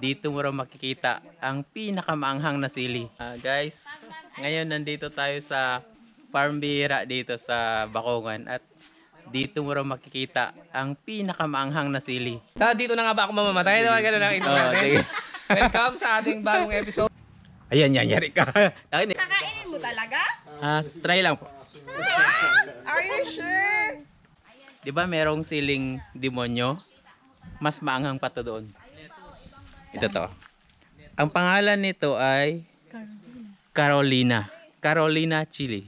Dito mo raw makikita ang pinakamaanghang na sili. Guys, ngayon nandito tayo sa Farm Bihira dito sa Bacongan at dito mo raw makikita ang pinakamaanghang na sili. Dito na nga ba ako mamamatay? Ganun lang ito natin. Welcome sa ating bagong episode. Ayan, yari ka. Kakainin mo talaga? Try lang po. Are you sure? Di ba merong siling demonyo? Mas maanghang pa to doon. Ito to. Ang pangalan nito ay Carolina. Carolina chili.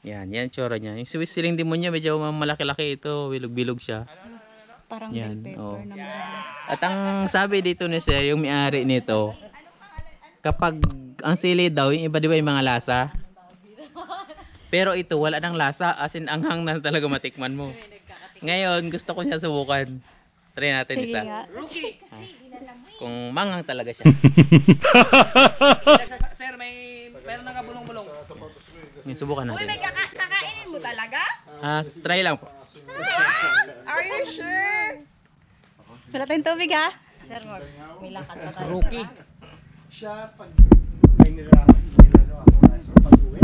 Yan tsura niya. Yung Swiss siling demonyo medyo malaki-laki ito, bilog-bilog siya. Parang Yan, bell pepper na mahal. At ang sabi dito ni sir, yung may-ari nito, kapag ang sili daw, yung iba di ba yung mga lasa? Pero ito, wala nang lasa, as in anghang na talaga matikman mo. Ngayon, gusto ko siya subukan. Try natin Sige isa. nga. Kung manghang talaga siya. Sir, meron na nga bulong-bulong. Ngayon, subukan Uy, natin. may kakainin mo talaga? Try lang po. Are you sure? Wala tayong tubig ha? Sir, may lakad pa tayo. Rookie. Siya pag may nilagawa ko na sa pag-uwi.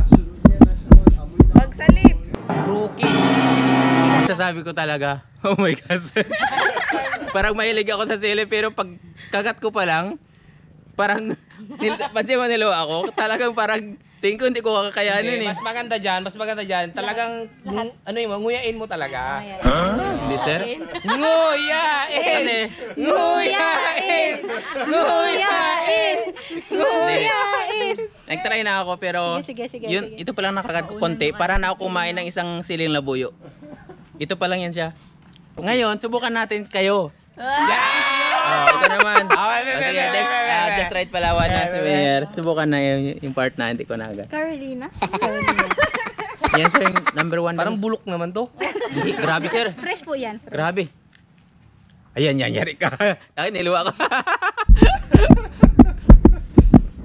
Sunod niya na sunod. Amoy na. Pag sa lips. Rookie. Masasabi ko talaga, oh my gosh. Parang mahilig ako sa sili pero pag kagat ko pa lang, parang pansin mo nilo ako, talagang parang tingin ko hindi ko kakayanin eh. Mas maganda dyan. Talagang, ano yung, nguyain mo talaga. Hindi sir? Nguyain! Kasi, Nguyain! Nguyain! Nguyain! nag-try na ako pero Sige. ito pa lang nakagat ko konti para na ako kumain ng isang siling labuyo. Ito pa lang yan siya. Ngayon, subukan natin kayo. Ito naman. Sige, next, just right Palawan na si Mayor. Subukan na yung part na hindi ko na agad. Carolina? Yan sir, yung number 1. Parang bulok naman to. Grabe sir. Fresh po yan. Grabe. Ayan, yari ka. Ay, niluwa ko.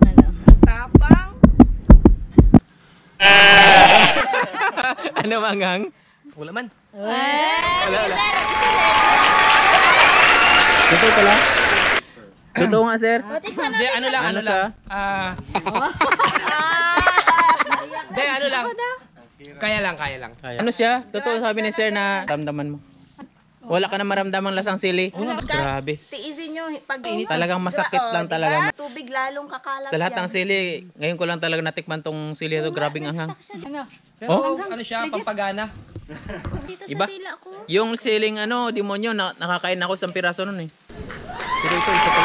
Ano? Tapang. Ano manghang? Wala man. Wala. Totoo pala? Totoo nga sir. Hindi, ano lang. Hindi, ano lang. Kaya lang. Ano siya? Totoo sabi ni sir na ramdaman mo. Wala ka na maramdamang lasang sili. Grabe. Tiisin nyo. Pag Talagang masakit lang talaga. Tubig lalong kakalat Sa lahat ng yan. sili, ngayon ko lang talaga natikman tong sili ito. Grabing anghang. Ano? Oh, Ano siya, pampagana. Dito Iba? sa tila ko. yung siling demonyo, nakakain ako isang piraso nun eh. Pero ito pala.